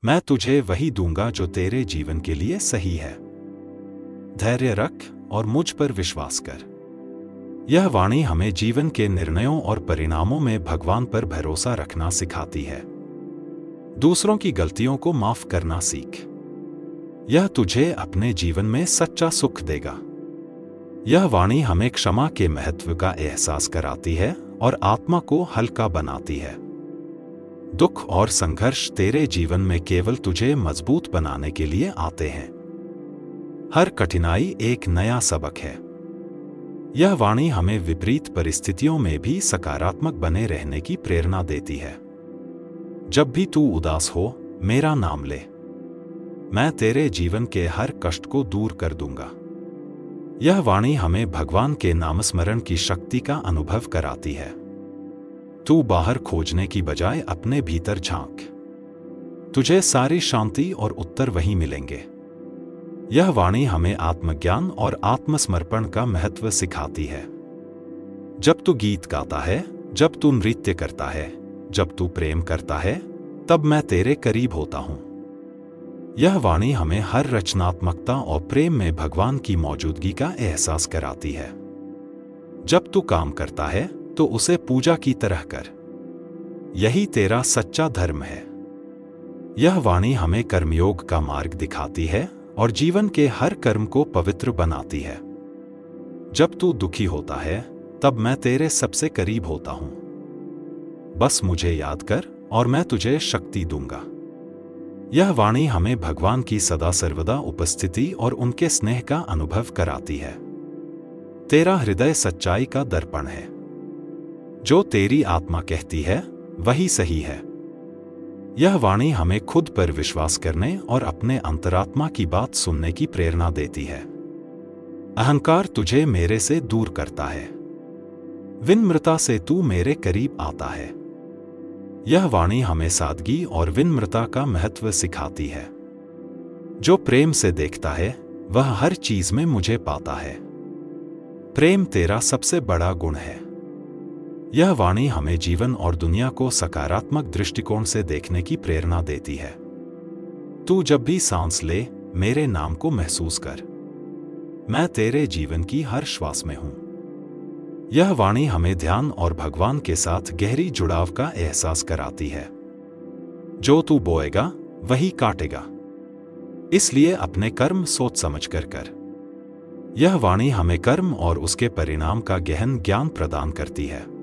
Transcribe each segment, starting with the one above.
मैं तुझे वही दूंगा जो तेरे जीवन के लिए सही है। धैर्य रख और मुझ पर विश्वास कर। यह वाणी हमें जीवन के निर्णयों और परिणामों में भगवान पर भरोसा रखना सिखाती है। दूसरों की गलतियों को माफ करना सीख। यह तुझे अपने जीवन में सच्चा सुख देगा। यह वाणी हमें क्षमा के महत्व का एहसास कराती है और आत्मा को हल्का बनाती है। दुख और संघर्ष तेरे जीवन में केवल तुझे मजबूत बनाने के लिए आते हैं। हर कठिनाई एक नया सबक है। यह वाणी हमें विपरीत परिस्थितियों में भी सकारात्मक बने रहने की प्रेरणा देती है। जब भी तू उदास हो, मेरा नाम ले। मैं तेरे जीवन के हर कष्ट को दूर कर दूंगा। यह वाणी हमें भगवान के नामस्मरण की शक्ति का अनुभव कराती है। तू बाहर खोजने की बजाय अपने भीतर झांक। तुझे सारी शांति और उत्तर वहीं मिलेंगे। यह वाणी हमें आत्मज्ञान और आत्मसमर्पण का महत्व सिखाती है। जब तू गीत गाता है, जब तू नृत्य करता है, जब तू प्रेम करता है, तब मैं तेरे करीब होता हूं। यह वाणी हमें हर रचनात्मकता और प्रेम में भगवान की मौजूदगी का एहसास कराती है। जब तू काम करता है तो उसे पूजा की तरह कर। यही तेरा सच्चा धर्म है। यह वाणी हमें कर्मयोग का मार्ग दिखाती है और जीवन के हर कर्म को पवित्र बनाती है। जब तू दुखी होता है, तब मैं तेरे सबसे करीब होता हूं। बस मुझे याद कर और मैं तुझे शक्ति दूंगा। यह वाणी हमें भगवान की सदा सर्वदा उपस्थिति और उनके स्नेह का अनुभव कराती है। तेरा हृदय सच्चाई का दर्पण है। जो तेरी आत्मा कहती है वही सही है। यह वाणी हमें खुद पर विश्वास करने और अपने अंतरात्मा की बात सुनने की प्रेरणा देती है। अहंकार तुझे मेरे से दूर करता है। विनम्रता से तू मेरे करीब आता है। यह वाणी हमें सादगी और विनम्रता का महत्व सिखाती है। जो प्रेम से देखता है वह हर चीज में मुझे पाता है। प्रेम तेरा सबसे बड़ा गुण है। यह वाणी हमें जीवन और दुनिया को सकारात्मक दृष्टिकोण से देखने की प्रेरणा देती है। तू जब भी सांस ले, मेरे नाम को महसूस कर। मैं तेरे जीवन की हर श्वास में हूं। यह वाणी हमें ध्यान और भगवान के साथ गहरी जुड़ाव का एहसास कराती है। जो तू बोएगा वही काटेगा, इसलिए अपने कर्म सोच समझ कर कर। यह वाणी हमें कर्म और उसके परिणाम का गहन ज्ञान प्रदान करती है।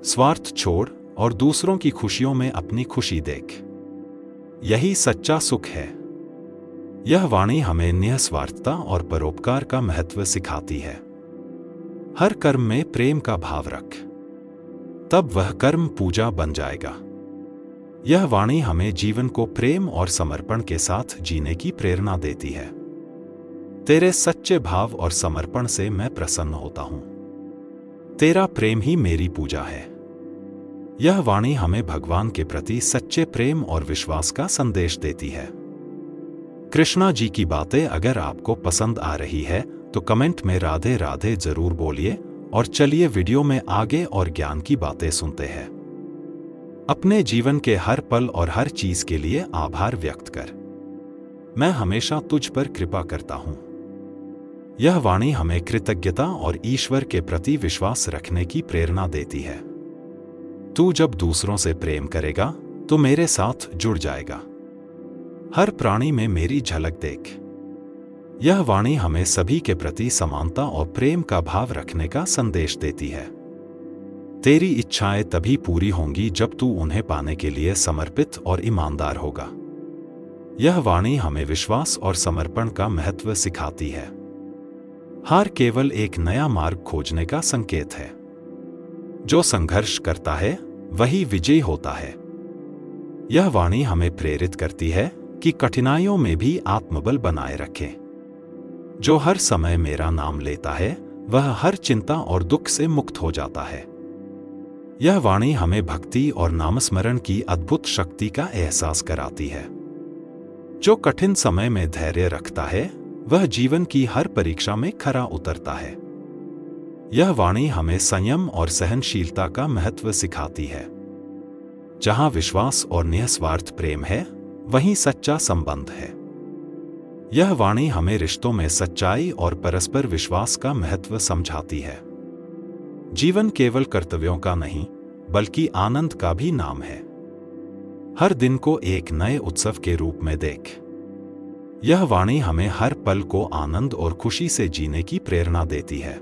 स्वार्थ छोड़ और दूसरों की खुशियों में अपनी खुशी देख। यही सच्चा सुख है। यह वाणी हमें निःस्वार्थता और परोपकार का महत्व सिखाती है। हर कर्म में प्रेम का भाव रख, तब वह कर्म पूजा बन जाएगा। यह वाणी हमें जीवन को प्रेम और समर्पण के साथ जीने की प्रेरणा देती है। तेरे सच्चे भाव और समर्पण से मैं प्रसन्न होता हूं। तेरा प्रेम ही मेरी पूजा है। यह वाणी हमें भगवान के प्रति सच्चे प्रेम और विश्वास का संदेश देती है। कृष्णा जी की बातें अगर आपको पसंद आ रही है तो कमेंट में राधे राधे जरूर बोलिए और चलिए वीडियो में आगे और ज्ञान की बातें सुनते हैं। अपने जीवन के हर पल और हर चीज के लिए आभार व्यक्त कर। मैं हमेशा तुझ पर कृपा करता हूं। यह वाणी हमें कृतज्ञता और ईश्वर के प्रति विश्वास रखने की प्रेरणा देती है। तू जब दूसरों से प्रेम करेगा तो मेरे साथ जुड़ जाएगा। हर प्राणी में मेरी झलक देख। यह वाणी हमें सभी के प्रति समानता और प्रेम का भाव रखने का संदेश देती है। तेरी इच्छाएं तभी पूरी होंगी जब तू उन्हें पाने के लिए समर्पित और ईमानदार होगा। यह वाणी हमें विश्वास और समर्पण का महत्व सिखाती है। हार केवल एक नया मार्ग खोजने का संकेत है। जो संघर्ष करता है वही विजयी होता है। यह वाणी हमें प्रेरित करती है कि कठिनाइयों में भी आत्मबल बनाए रखें। जो हर समय मेरा नाम लेता है वह हर चिंता और दुख से मुक्त हो जाता है। यह वाणी हमें भक्ति और नामस्मरण की अद्भुत शक्ति का एहसास कराती है। जो कठिन समय में धैर्य रखता है वह जीवन की हर परीक्षा में खरा उतरता है। यह वाणी हमें संयम और सहनशीलता का महत्व सिखाती है। जहां विश्वास और निःस्वार्थ प्रेम है वहीं सच्चा संबंध है। यह वाणी हमें रिश्तों में सच्चाई और परस्पर विश्वास का महत्व समझाती है। जीवन केवल कर्तव्यों का नहीं, बल्कि आनंद का भी नाम है। हर दिन को एक नए उत्सव के रूप में देख। यह वाणी हमें हर पल को आनंद और खुशी से जीने की प्रेरणा देती है।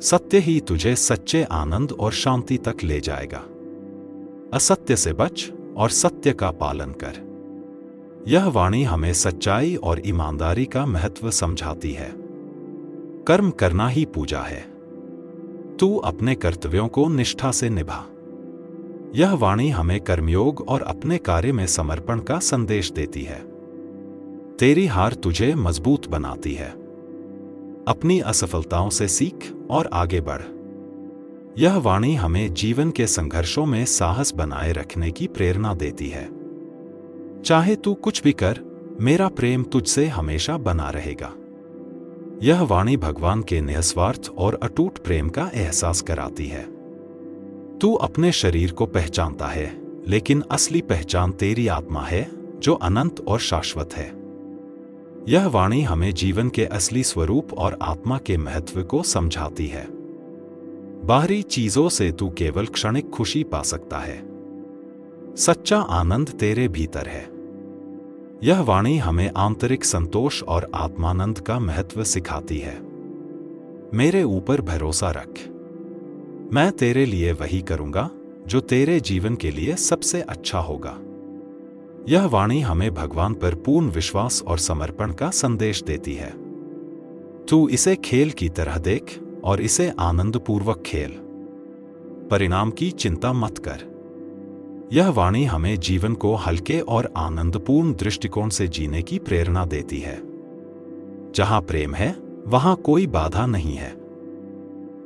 सत्य ही तुझे सच्चे आनंद और शांति तक ले जाएगा। असत्य से बच और सत्य का पालन कर। यह वाणी हमें सच्चाई और ईमानदारी का महत्व समझाती है। कर्म करना ही पूजा है। तू अपने कर्तव्यों को निष्ठा से निभा। यह वाणी हमें कर्मयोग और अपने कार्य में समर्पण का संदेश देती है। तेरी हार तुझे मजबूत बनाती है। अपनी असफलताओं से सीख और आगे बढ़। यह वाणी हमें जीवन के संघर्षों में साहस बनाए रखने की प्रेरणा देती है। चाहे तू कुछ भी कर, मेरा प्रेम तुझसे हमेशा बना रहेगा। यह वाणी भगवान के निस्वार्थ और अटूट प्रेम का एहसास कराती है। तू अपने शरीर को पहचानता है, लेकिन असली पहचान तेरी आत्मा है, जो अनंत और शाश्वत है। यह वाणी हमें जीवन के असली स्वरूप और आत्मा के महत्व को समझाती है। बाहरी चीजों से तू केवल क्षणिक खुशी पा सकता है। सच्चा आनंद तेरे भीतर है। यह वाणी हमें आंतरिक संतोष और आत्मानंद का महत्व सिखाती है। मेरे ऊपर भरोसा रख। मैं तेरे लिए वही करूंगा जो तेरे जीवन के लिए सबसे अच्छा होगा। यह वाणी हमें भगवान पर पूर्ण विश्वास और समर्पण का संदेश देती है। तू इसे खेल की तरह देख और इसे आनंदपूर्वक खेल। परिणाम की चिंता मत कर। यह वाणी हमें जीवन को हल्के और आनंदपूर्ण दृष्टिकोण से जीने की प्रेरणा देती है। जहां प्रेम है, वहां कोई बाधा नहीं है।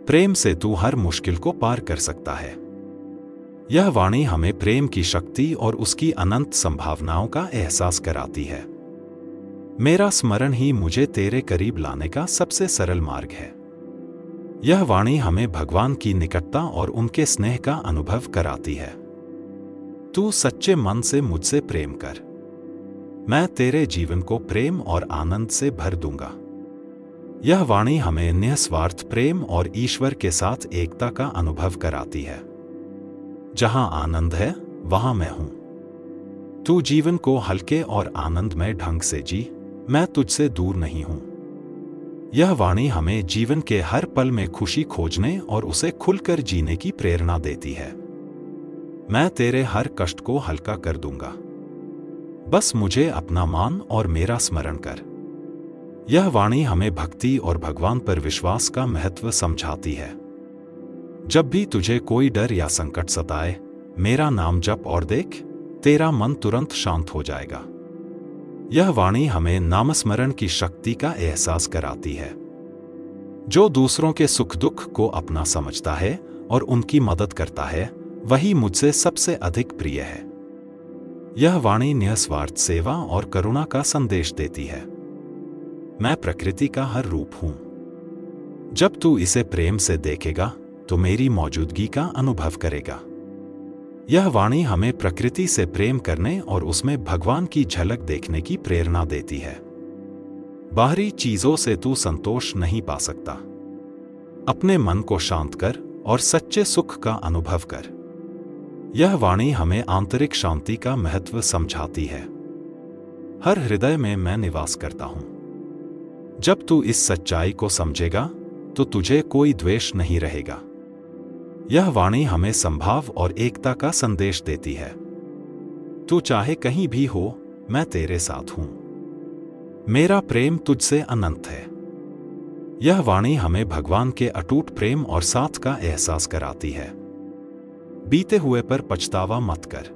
प्रेम से तू हर मुश्किल को पार कर सकता है। यह वाणी हमें प्रेम की शक्ति और उसकी अनंत संभावनाओं का एहसास कराती है। मेरा स्मरण ही मुझे तेरे करीब लाने का सबसे सरल मार्ग है। यह वाणी हमें भगवान की निकटता और उनके स्नेह का अनुभव कराती है। तू सच्चे मन से मुझसे प्रेम कर। मैं तेरे जीवन को प्रेम और आनंद से भर दूंगा। यह वाणी हमें निस्वार्थ प्रेम और ईश्वर के साथ एकता का अनुभव कराती है। जहां आनंद है, वहां मैं हूं। तू जीवन को हल्के और आनंदमय ढंग से जी, मैं तुझसे दूर नहीं हूं। यह वाणी हमें जीवन के हर पल में खुशी खोजने और उसे खुलकर जीने की प्रेरणा देती है। मैं तेरे हर कष्ट को हल्का कर दूंगा। बस मुझे अपना मान और मेरा स्मरण कर। यह वाणी हमें भक्ति और भगवान पर विश्वास का महत्व समझाती है। जब भी तुझे कोई डर या संकट सताए, मेरा नाम जप और देख, तेरा मन तुरंत शांत हो जाएगा। यह वाणी हमें नामस्मरण की शक्ति का एहसास कराती है। जो दूसरों के सुख दुख को अपना समझता है और उनकी मदद करता है, वही मुझसे सबसे अधिक प्रिय है। यह वाणी निस्वार्थ सेवा और करुणा का संदेश देती है। मैं प्रकृति का हर रूप हूं। जब तू इसे प्रेम से देखेगा, तो मेरी मौजूदगी का अनुभव करेगा। यह वाणी हमें प्रकृति से प्रेम करने और उसमें भगवान की झलक देखने की प्रेरणा देती है। बाहरी चीजों से तू संतोष नहीं पा सकता। अपने मन को शांत कर और सच्चे सुख का अनुभव कर। यह वाणी हमें आंतरिक शांति का महत्व समझाती है। हर हृदय में मैं निवास करता हूं। जब तू इस सच्चाई को समझेगा, तो तुझे कोई द्वेष नहीं रहेगा। यह वाणी हमें संभाव और एकता का संदेश देती है। तू चाहे कहीं भी हो, मैं तेरे साथ हूं। मेरा प्रेम तुझसे अनंत है। यह वाणी हमें भगवान के अटूट प्रेम और साथ का एहसास कराती है। बीते हुए पर पछतावा मत कर।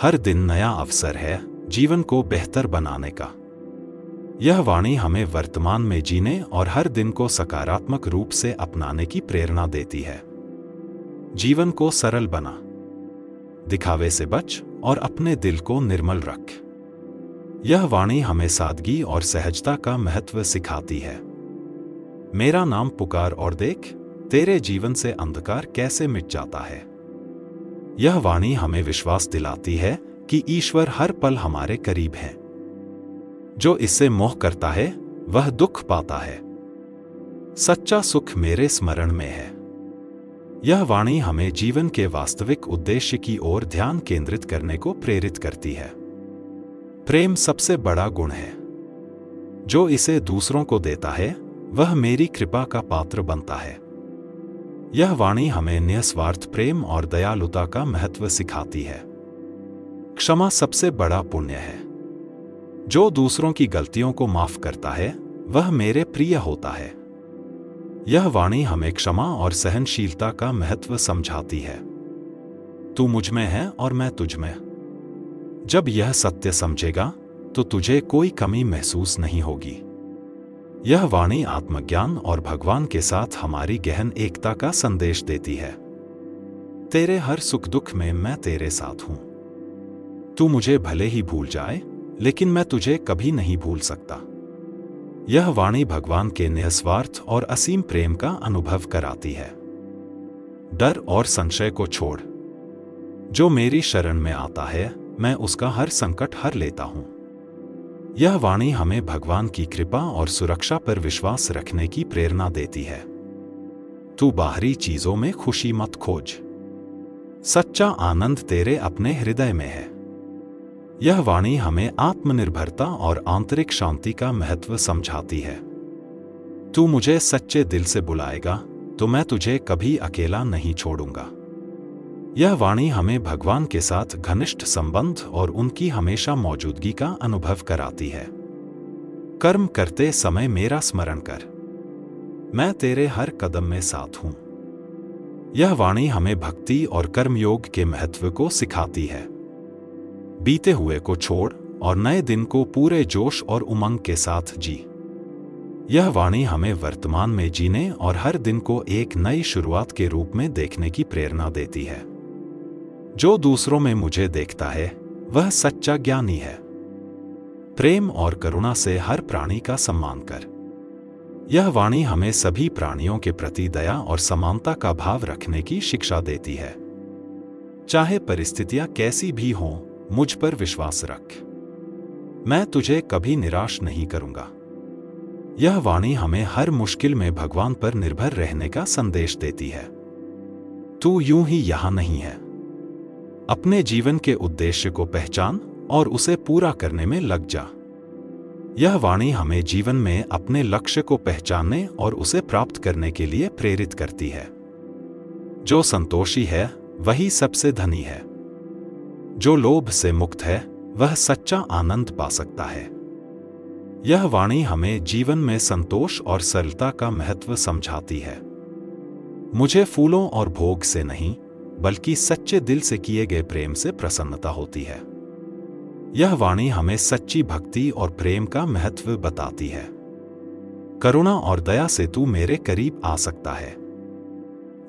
हर दिन नया अवसर है जीवन को बेहतर बनाने का। यह वाणी हमें वर्तमान में जीने और हर दिन को सकारात्मक रूप से अपनाने की प्रेरणा देती है। जीवन को सरल बना, दिखावे से बच और अपने दिल को निर्मल रख। यह वाणी हमें सादगी और सहजता का महत्व सिखाती है। मेरा नाम पुकार और देख, तेरे जीवन से अंधकार कैसे मिट जाता है। यह वाणी हमें विश्वास दिलाती है कि ईश्वर हर पल हमारे करीब है। जो इससे मोह करता है वह दुख पाता है। सच्चा सुख मेरे स्मरण में है। यह वाणी हमें जीवन के वास्तविक उद्देश्य की ओर ध्यान केंद्रित करने को प्रेरित करती है। प्रेम सबसे बड़ा गुण है। जो इसे दूसरों को देता है वह मेरी कृपा का पात्र बनता है। यह वाणी हमें निस्वार्थ प्रेम और दयालुता का महत्व सिखाती है। क्षमा सबसे बड़ा पुण्य है। जो दूसरों की गलतियों को माफ करता है वह मेरे प्रिय होता है। यह वाणी हमें क्षमा और सहनशीलता का महत्व समझाती है। तू मुझ में है और मैं तुझ में। जब यह सत्य समझेगा तो तुझे कोई कमी महसूस नहीं होगी। यह वाणी आत्मज्ञान और भगवान के साथ हमारी गहन एकता का संदेश देती है। तेरे हर सुख दुख में मैं तेरे साथ हूं। तू मुझे भले ही भूल जाए लेकिन मैं तुझे कभी नहीं भूल सकता। यह वाणी भगवान के निस्वार्थ और असीम प्रेम का अनुभव कराती है। डर और संशय को छोड़। जो मेरी शरण में आता है मैं उसका हर संकट हर लेता हूं। यह वाणी हमें भगवान की कृपा और सुरक्षा पर विश्वास रखने की प्रेरणा देती है। तू बाहरी चीजों में खुशी मत खोज। सच्चा आनंद तेरे अपने हृदय में है। यह वाणी हमें आत्मनिर्भरता और आंतरिक शांति का महत्व समझाती है। तू मुझे सच्चे दिल से बुलाएगा तो मैं तुझे कभी अकेला नहीं छोड़ूंगा। यह वाणी हमें भगवान के साथ घनिष्ठ संबंध और उनकी हमेशा मौजूदगी का अनुभव कराती है। कर्म करते समय मेरा स्मरण कर। मैं तेरे हर कदम में साथ हूं। यह वाणी हमें भक्ति और कर्मयोग के महत्व को सिखाती है। बीते हुए को छोड़ और नए दिन को पूरे जोश और उमंग के साथ जी। यह वाणी हमें वर्तमान में जीने और हर दिन को एक नई शुरुआत के रूप में देखने की प्रेरणा देती है। जो दूसरों में मुझे देखता है वह सच्चा ज्ञानी है। प्रेम और करुणा से हर प्राणी का सम्मान कर। यह वाणी हमें सभी प्राणियों के प्रति दया और समानता का भाव रखने की शिक्षा देती है। चाहे परिस्थितियां कैसी भी हों, मुझ पर विश्वास रख। मैं तुझे कभी निराश नहीं करूंगा। यह वाणी हमें हर मुश्किल में भगवान पर निर्भर रहने का संदेश देती है। तू यूं ही यहां नहीं है। अपने जीवन के उद्देश्य को पहचान और उसे पूरा करने में लग जा। यह वाणी हमें जीवन में अपने लक्ष्य को पहचानने और उसे प्राप्त करने के लिए प्रेरित करती है। जो संतोषी है वही सबसे धनी है। जो लोभ से मुक्त है वह सच्चा आनंद पा सकता है। यह वाणी हमें जीवन में संतोष और सरलता का महत्व समझाती है। मुझे फूलों और भोग से नहीं बल्कि सच्चे दिल से किए गए प्रेम से प्रसन्नता होती है। यह वाणी हमें सच्ची भक्ति और प्रेम का महत्व बताती है। करुणा और दया से तू मेरे करीब आ सकता है।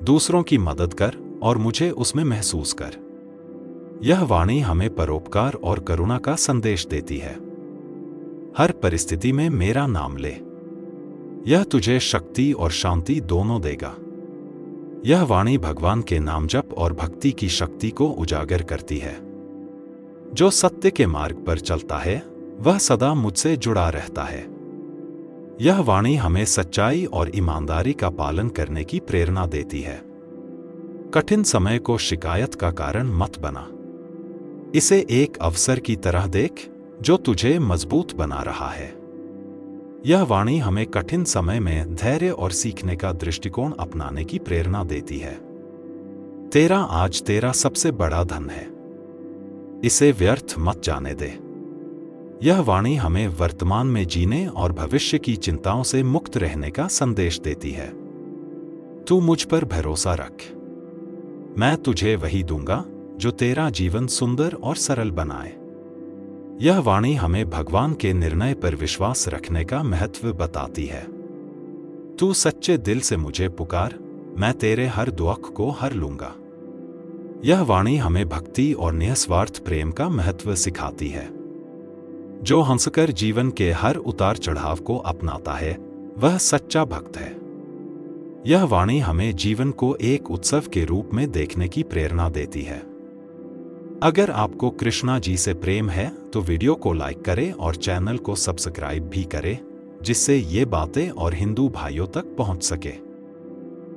दूसरों की मदद कर और मुझे उसमें महसूस कर। यह वाणी हमें परोपकार और करुणा का संदेश देती है। हर परिस्थिति में मेरा नाम ले। यह तुझे शक्ति और शांति दोनों देगा। यह वाणी भगवान के नाम जप और भक्ति की शक्ति को उजागर करती है। जो सत्य के मार्ग पर चलता है वह सदा मुझसे जुड़ा रहता है। यह वाणी हमें सच्चाई और ईमानदारी का पालन करने की प्रेरणा देती है। कठिन समय को शिकायत का कारण मत बना। इसे एक अवसर की तरह देख जो तुझे मजबूत बना रहा है। यह वाणी हमें कठिन समय में धैर्य और सीखने का दृष्टिकोण अपनाने की प्रेरणा देती है। तेरा आज तेरा सबसे बड़ा धन है। इसे व्यर्थ मत जाने दे। यह वाणी हमें वर्तमान में जीने और भविष्य की चिंताओं से मुक्त रहने का संदेश देती है। तू मुझ पर भरोसा रख। मैं तुझे वही दूंगा जो तेरा जीवन सुंदर और सरल बनाए। यह वाणी हमें भगवान के निर्णय पर विश्वास रखने का महत्व बताती है। तू सच्चे दिल से मुझे पुकार, मैं तेरे हर दुख को हर लूंगा। यह वाणी हमें भक्ति और निस्वार्थ प्रेम का महत्व सिखाती है। जो हंसकर जीवन के हर उतार चढ़ाव को अपनाता है वह सच्चा भक्त है। यह वाणी हमें जीवन को एक उत्सव के रूप में देखने की प्रेरणा देती है। अगर आपको कृष्णा जी से प्रेम है तो वीडियो को लाइक करें और चैनल को सब्सक्राइब भी करें, जिससे ये बातें और हिंदू भाइयों तक पहुंच सके।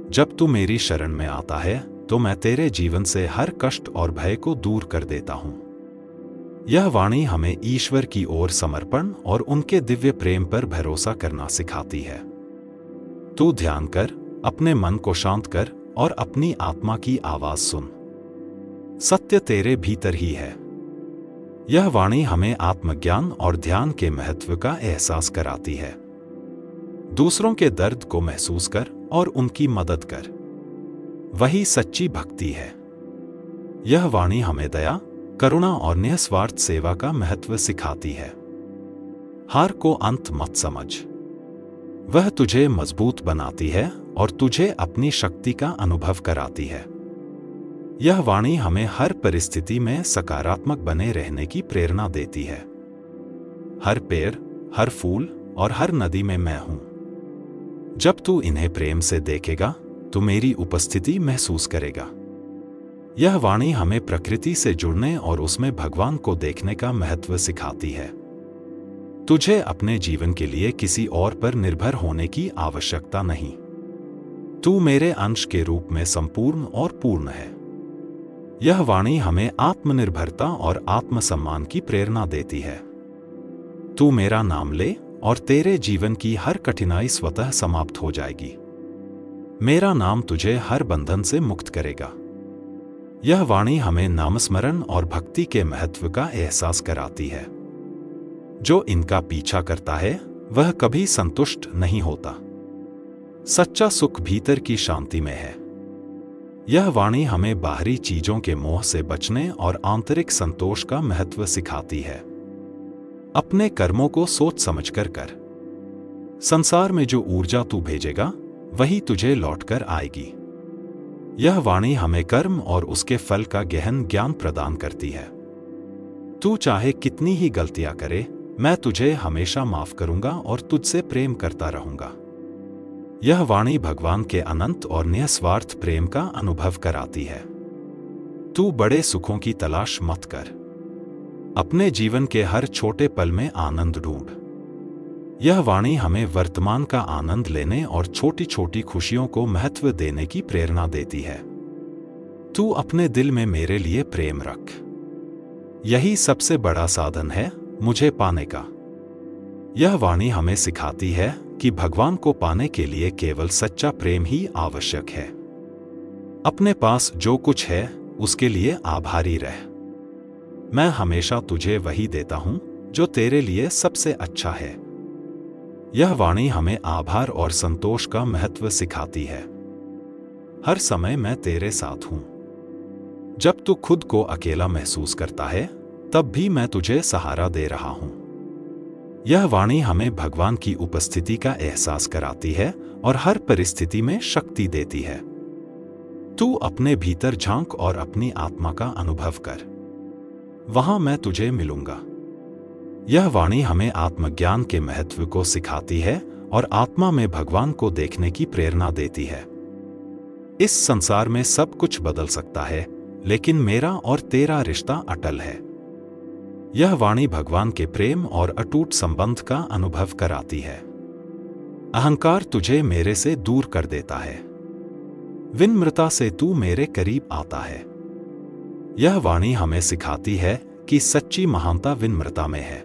जब तू मेरी शरण में आता है तो मैं तेरे जीवन से हर कष्ट और भय को दूर कर देता हूं। यह वाणी हमें ईश्वर की ओर समर्पण और उनके दिव्य प्रेम पर भरोसा करना सिखाती है। तू ध्यान कर, अपने मन को शांत कर और अपनी आत्मा की आवाज सुन। सत्य तेरे भीतर ही है। यह वाणी हमें आत्मज्ञान और ध्यान के महत्व का एहसास कराती है। दूसरों के दर्द को महसूस कर और उनकी मदद कर, वही सच्ची भक्ति है। यह वाणी हमें दया, करुणा और निस्वार्थ सेवा का महत्व सिखाती है। हार को अंत मत समझ, वह तुझे मजबूत बनाती है और तुझे अपनी शक्ति का अनुभव कराती है। यह वाणी हमें हर परिस्थिति में सकारात्मक बने रहने की प्रेरणा देती है। हर पेड़, हर फूल और हर नदी में मैं हूं। जब तू इन्हें प्रेम से देखेगा तो मेरी उपस्थिति महसूस करेगा। यह वाणी हमें प्रकृति से जुड़ने और उसमें भगवान को देखने का महत्व सिखाती है। तुझे अपने जीवन के लिए किसी और पर निर्भर होने की आवश्यकता नहीं। तू मेरे अंश के रूप में संपूर्ण और पूर्ण है। यह वाणी हमें आत्मनिर्भरता और आत्मसम्मान की प्रेरणा देती है। तू मेरा नाम ले और तेरे जीवन की हर कठिनाई स्वतः समाप्त हो जाएगी। मेरा नाम तुझे हर बंधन से मुक्त करेगा। यह वाणी हमें नामस्मरण और भक्ति के महत्व का एहसास कराती है। जो इनका पीछा करता है वह कभी संतुष्ट नहीं होता। सच्चा सुख भीतर की शांति में है। यह वाणी हमें बाहरी चीजों के मोह से बचने और आंतरिक संतोष का महत्व सिखाती है। अपने कर्मों को सोच समझकर कर। संसार में जो ऊर्जा तू भेजेगा वही तुझे लौटकर आएगी। यह वाणी हमें कर्म और उसके फल का गहन ज्ञान प्रदान करती है। तू चाहे कितनी ही गलतियां करे, मैं तुझे हमेशा माफ करूंगा और तुझसे प्रेम करता रहूंगा। यह वाणी भगवान के अनंत और निस्वार्थ प्रेम का अनुभव कराती है। तू बड़े सुखों की तलाश मत कर, अपने जीवन के हर छोटे पल में आनंद ढूंढ। यह वाणी हमें वर्तमान का आनंद लेने और छोटी छोटी खुशियों को महत्व देने की प्रेरणा देती है। तू अपने दिल में मेरे लिए प्रेम रख, यही सबसे बड़ा साधन है मुझे पाने का। यह वाणी हमें सिखाती है कि भगवान को पाने के लिए केवल सच्चा प्रेम ही आवश्यक है। अपने पास जो कुछ है उसके लिए आभारी रह। मैं हमेशा तुझे वही देता हूं जो तेरे लिए सबसे अच्छा है। यह वाणी हमें आभार और संतोष का महत्व सिखाती है। हर समय मैं तेरे साथ हूं। जब तू खुद को अकेला महसूस करता है तब भी मैं तुझे सहारा दे रहा हूं। यह वाणी हमें भगवान की उपस्थिति का एहसास कराती है और हर परिस्थिति में शक्ति देती है। तू अपने भीतर झांक और अपनी आत्मा का अनुभव कर, वहां मैं तुझे मिलूंगा। यह वाणी हमें आत्मज्ञान के महत्व को सिखाती है और आत्मा में भगवान को देखने की प्रेरणा देती है। इस संसार में सब कुछ बदल सकता है, लेकिन मेरा और तेरा रिश्ता अटल है। यह वाणी भगवान के प्रेम और अटूट संबंध का अनुभव कराती है। अहंकार तुझे मेरे से दूर कर देता है, विनम्रता से तू मेरे करीब आता है। यह वाणी हमें सिखाती है कि सच्ची महानता विनम्रता में है।